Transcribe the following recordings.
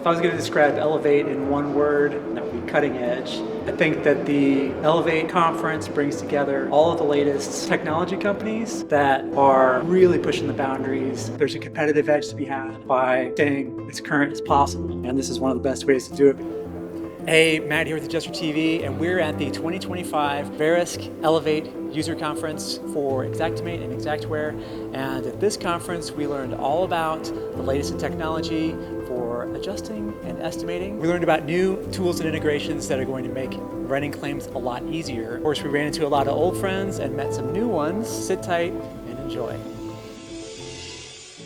If I was going to describe Elevate in one word, that would be cutting edge. I think that the Elevate conference brings together all of the latest technology companies that are really pushing the boundaries. There's a competitive edge to be had by staying as current as possible, and this is one of the best ways to do it. Hey, Matt here with Adjuster TV, and we're at the 2025 Verisk Elevate User Conference for Xactimate and Xactware. And at this conference, we learned all about the latest in technology for adjusting and estimating. We learned about new tools and integrations that are going to make writing claims a lot easier. Of course, we ran into a lot of old friends and met some new ones. Sit tight and enjoy.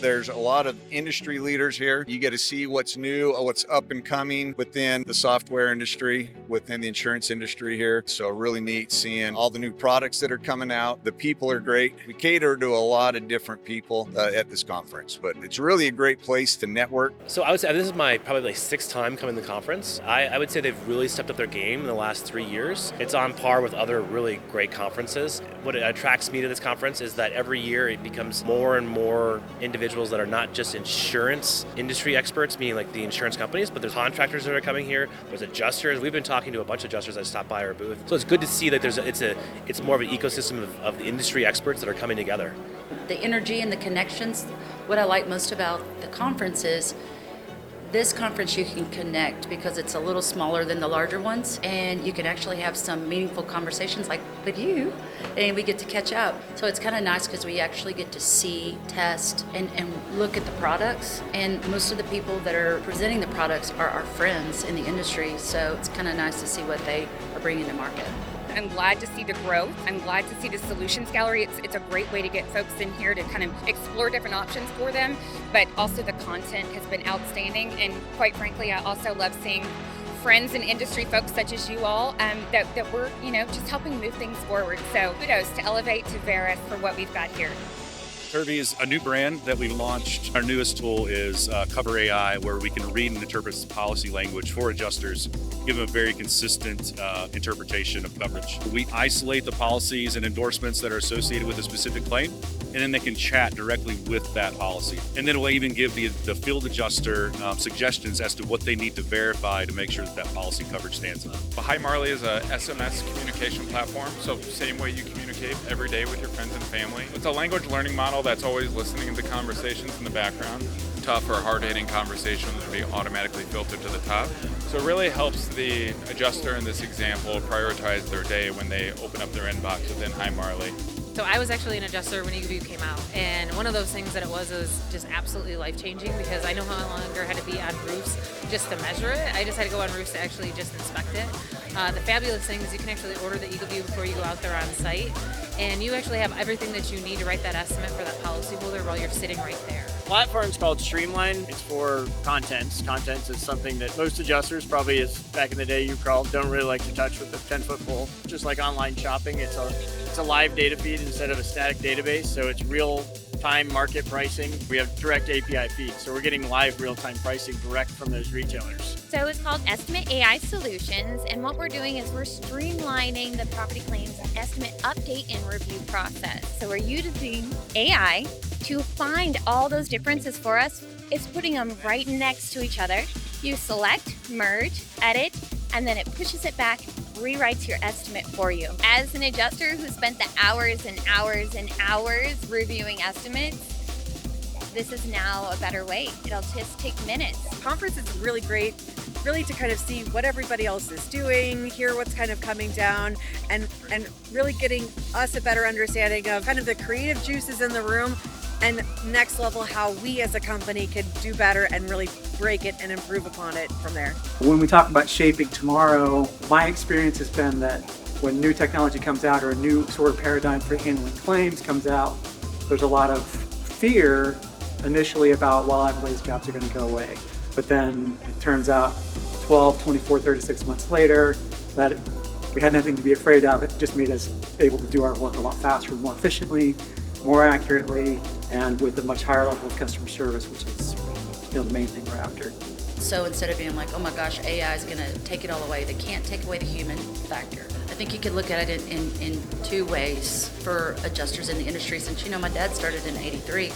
There's a lot of industry leaders here. You get to see what's new, what's up and coming within the software industry, within the insurance industry here. So really neat seeing all the new products that are coming out. The people are great. We cater to a lot of different people at this conference, but it's really a great place to network. So I would say this is my probably sixth time coming to the conference. I would say they've really stepped up their game in the last 3 years. It's on par with other really great conferences. What attracts me to this conference is that every year it becomes more and more individuals that are not just insurance industry experts, meaning like the insurance companies, but there's contractors that are coming here, there's adjusters. We've been talking to a bunch of adjusters that stopped by our booth. So it's good to see that it's more of an ecosystem of the industry experts that are coming together. The energy and the connections, what I like most about the conference is this conference you can connect because it's a little smaller than the larger ones, and you can actually have some meaningful conversations like with you, and we get to catch up. So it's kind of nice because we actually get to see, test, and look at the products, and most of the people that are presenting the products are our friends in the industry, so it's kind of nice to see what they are bringing to market. I'm glad to see the growth. I'm glad to see the solutions gallery. It's a great way to get folks in here to kind of explore different options for them, but also the content has been outstanding. And quite frankly, I also love seeing friends and industry folks such as you all that we're, just helping move things forward. So kudos to Elevate, to Verisk for what we've got here. Turvy is a new brand that we launched. Our newest tool is Cover AI, where we can read and interpret policy language for adjusters, give them a very consistent interpretation of coverage. We isolate the policies and endorsements that are associated with a specific claim, and then they can chat directly with that policy. And then we'll even give the field adjuster suggestions as to what they need to verify to make sure that policy coverage stands up. Hi Marley is a SMS communication platform, so same way you communicate every day with your friends and family. It's a language learning model that's always listening to conversations in the background. Tough or hard-hitting conversations will be automatically filtered to the top. So it really helps the adjuster in this example prioritize their day when they open up their inbox within Hi Marley. So I was actually an adjuster when eGreview came out, and one of those things that it was just absolutely life-changing because I no longer had to be on roofs just to measure it. I just had to go on roofs to actually just inspect it. The fabulous thing is you can actually order the eGreview before you go out there on site, and you actually have everything that you need to write that estimate for that policyholder while you're sitting right there. Platform's called Streamline. It's for contents. Contents is something that most adjusters, probably as back in the day you called, don't really like to touch with a 10-foot pole. Just like online shopping, it's a live data feed instead of a static database, so it's real-time market pricing. We have direct API feeds, so we're getting live real-time pricing direct from those retailers. So it's called Xactimate AI Solutions, and what we're doing is we're streamlining the property claims estimate update and review process. So we're using AI to find all those differences for us. It's putting them right next to each other. You select, merge, edit, and then it pushes it back, rewrites your estimate for you. As an adjuster who spent the hours and hours and hours reviewing estimates, this is now a better way. It'll just take minutes. Conference is really great, really to kind of see what everybody else is doing, hear what's kind of coming down, and really getting us a better understanding of kind of the creative juices in the room, and next level how we as a company could do better and really break it and improve upon it from there. When we talk about shaping tomorrow, my experience has been that when new technology comes out or a new sort of paradigm for handling claims comes out, there's a lot of fear initially about, well, I believe these jobs are going to go away. But then it turns out 12, 24, 36 months later that we had nothing to be afraid of. It just made us able to do our work a lot faster, more efficiently, more accurately, and with a much higher level of customer service, which is the main thing we're after. So instead of being like, oh my gosh, AI is going to take it all away, they can't take away the human factor. I think you could look at it in two ways for adjusters in the industry. Since my dad started in '83,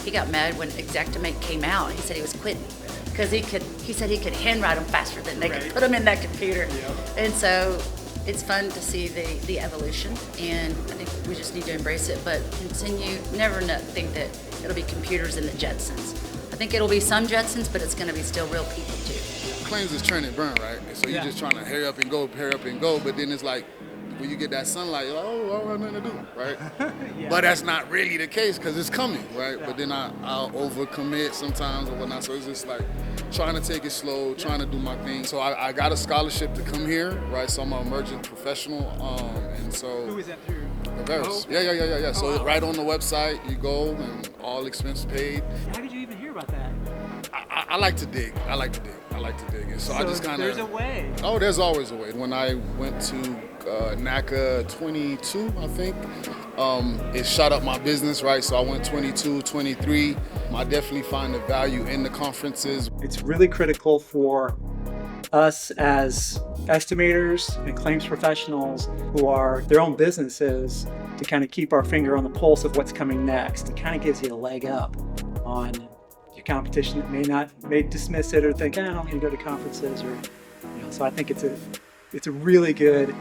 he got mad when Xactimate came out. He said he was quitting. because he said he could handwrite them faster than they could put them in that computer. And so it's fun to see the evolution, and I think we just need to embrace it, but never think that it'll be computers and the Jetsons. I think it'll be some Jetsons, but it's going to be still real people too. Claims is turn and burn, right? So you're just trying to hurry up and go, but then it's like, when you get that sunlight, you're like, oh, I don't have nothing to do, right? But that's not really the case because it's coming, right? But then I'll overcommit sometimes or whatnot. So it's just like trying to take it slow, trying to do my thing. So I got a scholarship to come here, right? So I'm an emerging professional, and so. Who is that through? Reverse. Yeah. So right on the website, you go and all expense paid. How did you even hear about that? I like to dig. And so I just kind of. There's a way. Oh, there's always a way. When I went to NACA 22, I think, it shot up my business, right? So I went 22, 23. I definitely find the value in the conferences. It's really critical for us as estimators and claims professionals who are their own businesses to kind of keep our finger on the pulse of what's coming next. It kind of gives you a leg up on your competition that may dismiss it or think, I don't need to go to conferences, or so I think it's a really good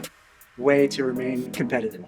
way to remain competitive.